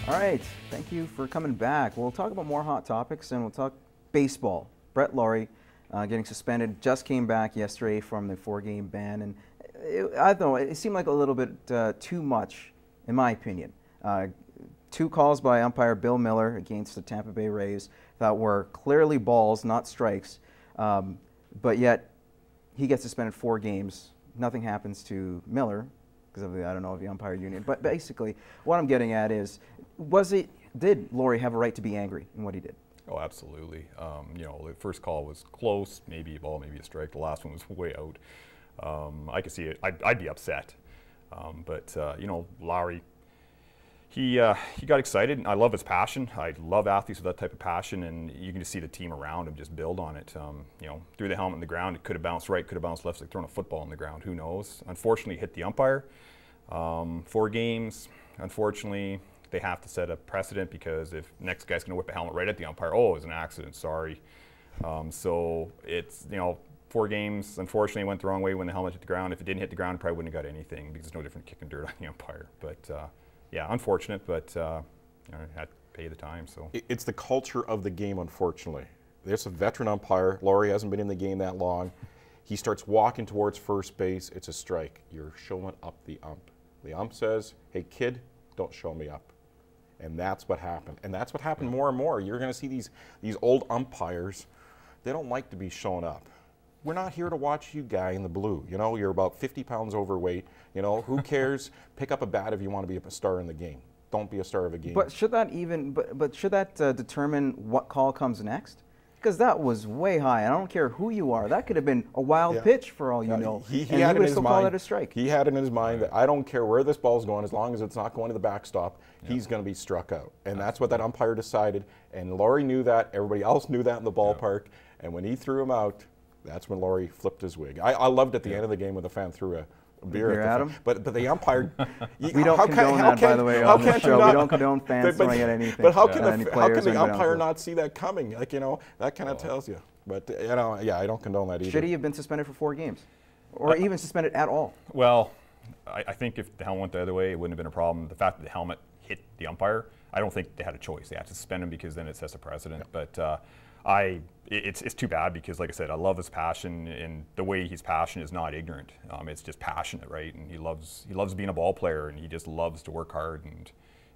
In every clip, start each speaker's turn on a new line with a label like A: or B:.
A: All right, thank you for coming back. We'll talk about more hot topics, and we'll talk baseball. Brett Laurie getting suspended, just came back yesterday from the 4-game ban, and I don't know, it seemed like a little bit too much, in my opinion. 2 calls by umpire Bill Miller against the Tampa Bay Rays that were clearly balls, not strikes, but yet he gets suspended 4 games. Nothing happens to Miller because of the, I don't know, the umpire union. But basically, what I'm getting at is, did Laurie have a right to be angry in what he did?
B: Oh, absolutely. You know, the first call was close, maybe a ball, maybe a strike. The last one was way out. I could see it. I'd be upset. But you know, Laurie, he got excited. I love his passion. I love athletes with that type of passion, and you can just see the team around him just build on it. You know, threw the helmet in the ground. It could have bounced right, could have bounced left, like throwing a football on the ground. Who knows? Unfortunately, hit the umpire. 4 games. Unfortunately, they have to set a precedent, because if next guy's going to whip a helmet right at the umpire, oh, it was an accident, sorry. So it's, you know, 4 games, unfortunately, went the wrong way when the helmet hit the ground. If it didn't hit the ground, it probably wouldn't have got anything, because it's no different kicking dirt on the umpire. But yeah, unfortunate, but you know, I had to pay the time. So
C: it's the culture of the game, unfortunately. There's a veteran umpire. Laurie hasn't been in the game that long. He starts walking towards first base. It's a strike. You're showing up the ump. The ump says, hey, kid, don't show me up. And that's what happened. And that's what happened more and more. You're going to see these old umpires, they don't like to be shown up. We're not here to watch you, guy in the blue. You know, you're about 50 pounds overweight. You know, who cares? Pick up a bat if you want to be a star in the game. Don't be a star of a game.
A: But should that even, but should that determine what call comes next? Because that was way high. I don't care who you are. That could have been a wild pitch for all you know.
C: He had it in his mind.
A: Call it a strike.
C: He had it in his mind that I don't care where this ball's going, as long as it's not going to the backstop, he's going to be struck out. And that's what that umpire decided. And Laurie knew that. Everybody else knew that in the ballpark. And when he threw him out, that's when Laurie flipped his wig. I loved at the end of the game when the fan threw a beer at him. But the umpire,
A: we don't condone that, by the way, on the show. We don't condone fans throwing at anything.
C: But how can the umpire not see that coming? Like, you know, that kind of tells you. But you know, yeah, I don't condone that either.
A: Should he have been suspended for 4 games, or even suspended at all?
B: Well, I think if the helmet went the other way, it wouldn't have been a problem. The fact that the helmet hit the umpire, I don't think they had a choice. They had to suspend him, because then it sets a precedent. But it's too bad, because, like I said, I love his passion, and the way he's passionate is not ignorant. It's just passionate, right? And he loves being a ball player, and he just loves to work hard, and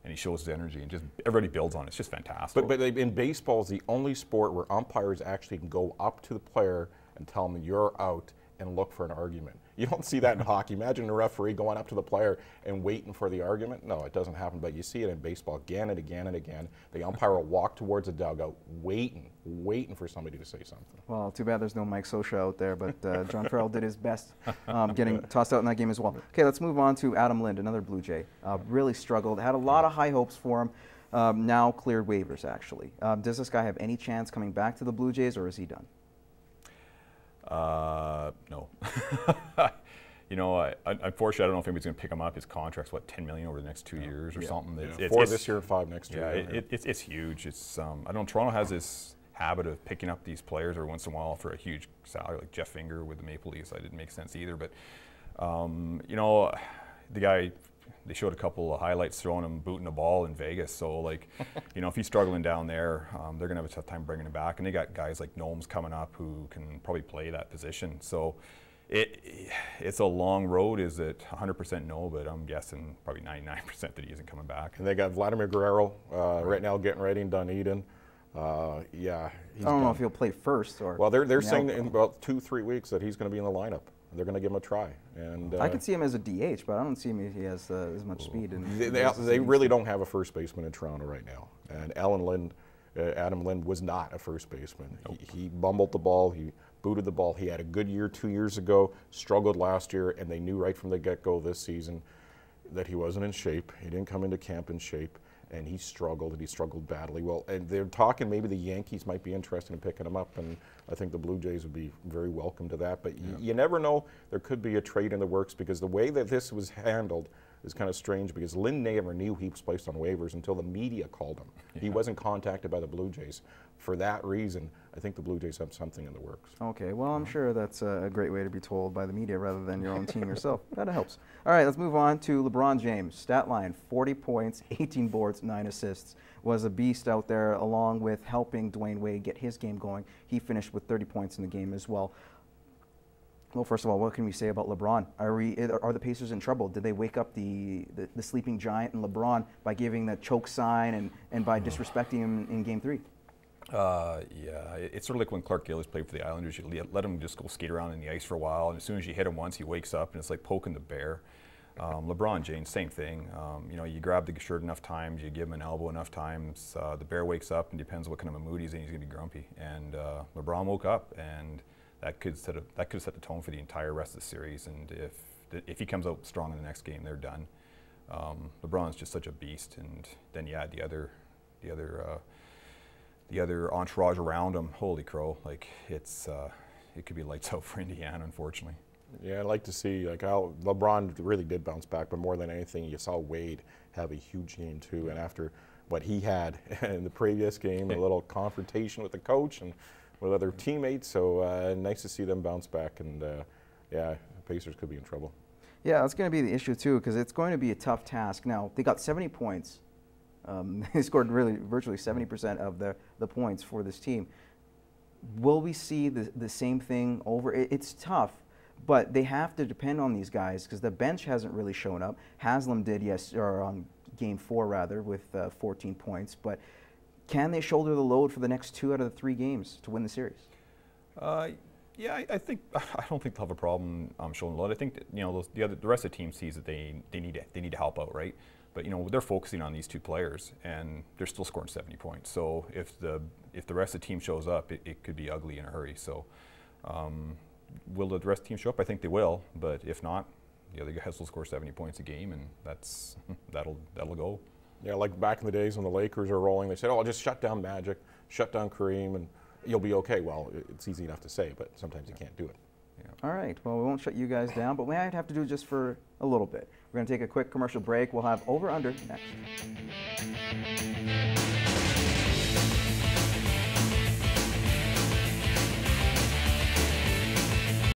B: he shows his energy, and just everybody builds on it. It's just fantastic.
C: But in baseball, is the only sport where umpires actually can go up to the player and tell him you're out and look for an argument. You don't see that in hockey. Imagine a referee going up to the player and waiting for the argument. No, it doesn't happen, but you see it in baseball again and again and again. The umpire will walk towards the dugout waiting for somebody to say something.
A: Well, too bad there's no Mike Scioscia out there, but John Farrell did his best getting tossed out in that game as well. Okay, let's move on to Adam Lind, another Blue Jay. Really struggled, had a lot of high hopes for him. Now cleared waivers, actually. Does this guy have any chance coming back to the Blue Jays, or is he done?
B: No. You know, unfortunately, I don't know if anybody's going to pick him up. His contract's, what, $10 million over the next 2 years or something.
C: It's 4 this year and 5 next year.
B: Yeah, it's huge. It's I don't know, Toronto has this habit of picking up these players every once in a while for a huge salary, like Jeff Finger with the Maple Leafs. That didn't make sense either. But you know, the guy, they showed a couple of highlights throwing him, booting the ball in Vegas. So, like, you know, if he's struggling down there, they're going to have a tough time bringing him back. And they got guys like Gnomes coming up who can probably play that position. So it's a long road. Is it 100% no? But I'm guessing probably 99% that he isn't coming back.
C: And they got Vladimir Guerrero right now getting ready in Dunedin. Yeah,
A: I don't know if he'll play first or.
C: Well, they're saying in about 2-3 weeks that he's going to be in the lineup. They're going to give him a try. And
A: I could see him as a DH, but I don't see him if he has as much speed.
C: They really don't have a first baseman in Toronto right now. And Adam Lind was not a first baseman. Nope. He bumbled the ball. He booted the ball. He had a good year 2 years ago, struggled last year, and they knew right from the get-go this season that he wasn't in shape. He didn't come into camp in shape, and he struggled badly. Well, and they're talking maybe the Yankees might be interested in picking him up, and I think the Blue Jays would be very welcome to that. But you never know. There could be a trade in the works, because the way that this was handled is kind of strange, because Lind never knew he was placed on waivers until the media called him. Yeah. He wasn't contacted by the Blue Jays. For that reason, I think the Blue Jays have something in the works.
A: Okay, well, I'm sure that's a great way to be told by the media rather than your own team yourself. That helps. All right, let's move on to LeBron James. Stat line, 40 points, 18 boards, 9 assists. Was a beast out there along with helping Dwayne Wade get his game going. He finished with 30 points in the game as well. Well, first of all, what can we say about LeBron? Are the Pacers in trouble? Did they wake up the sleeping giant in LeBron by giving the choke sign and by disrespecting him in Game 3?
B: Yeah, it's sort of like when Clark Gillies played for the Islanders. You let him just go skate around in the ice for a while, and as soon as you hit him once, he wakes up, and it's like poking the bear. LeBron James, same thing. You know, you grab the shirt enough times, you give him an elbow enough times, the bear wakes up, and depends what kind of a mood he's in, he's going to be grumpy. And LeBron woke up, and that could set the tone for the entire rest of the series. And if he comes out strong in the next game, they're done. LeBron's just such a beast, and then you add the other entourage around him. Holy crow! Like it could be lights out for Indiana, unfortunately.
C: Yeah, I'd like to see like how LeBron really did bounce back, but more than anything, you saw Wade have a huge game too. And after what he had in the previous game, a little confrontation with the coach and with other teammates, so nice to see them bounce back. And yeah, the Pacers could be in trouble.
A: Yeah, that's going to be the issue too, because it's going to be a tough task. Now they got 70 points. They scored virtually 70% of the points for this team. Will we see the same thing over? It's tough, but they have to depend on these guys because the bench hasn't really shown up. Haslam did, yes, or on Game 4 rather, with 14 points. But can they shoulder the load for the next 2 out of the 3 games to win the series?
B: Yeah, I don't think they'll have a problem showing the load. I think that, you know, the rest of the team sees that they need to help out, right? But you know, they're focusing on these 2 players, and they're still scoring 70 points. So if the rest of the team shows up, it could be ugly in a hurry. So will the rest of the team show up? I think they will. But if not, the other guys will score 70 points a game, and that'll go.
C: Yeah, like back in the days when the Lakers were rolling, they said, "Oh, just shut down Magic, shut down Kareem, and you'll be okay." Well, it's easy enough to say, but sometimes you can't do it.
A: Yeah. All right. Well, we won't shut you guys down, but we might have to do just for a little bit. We're going to take a quick commercial break. We'll have Over Under next.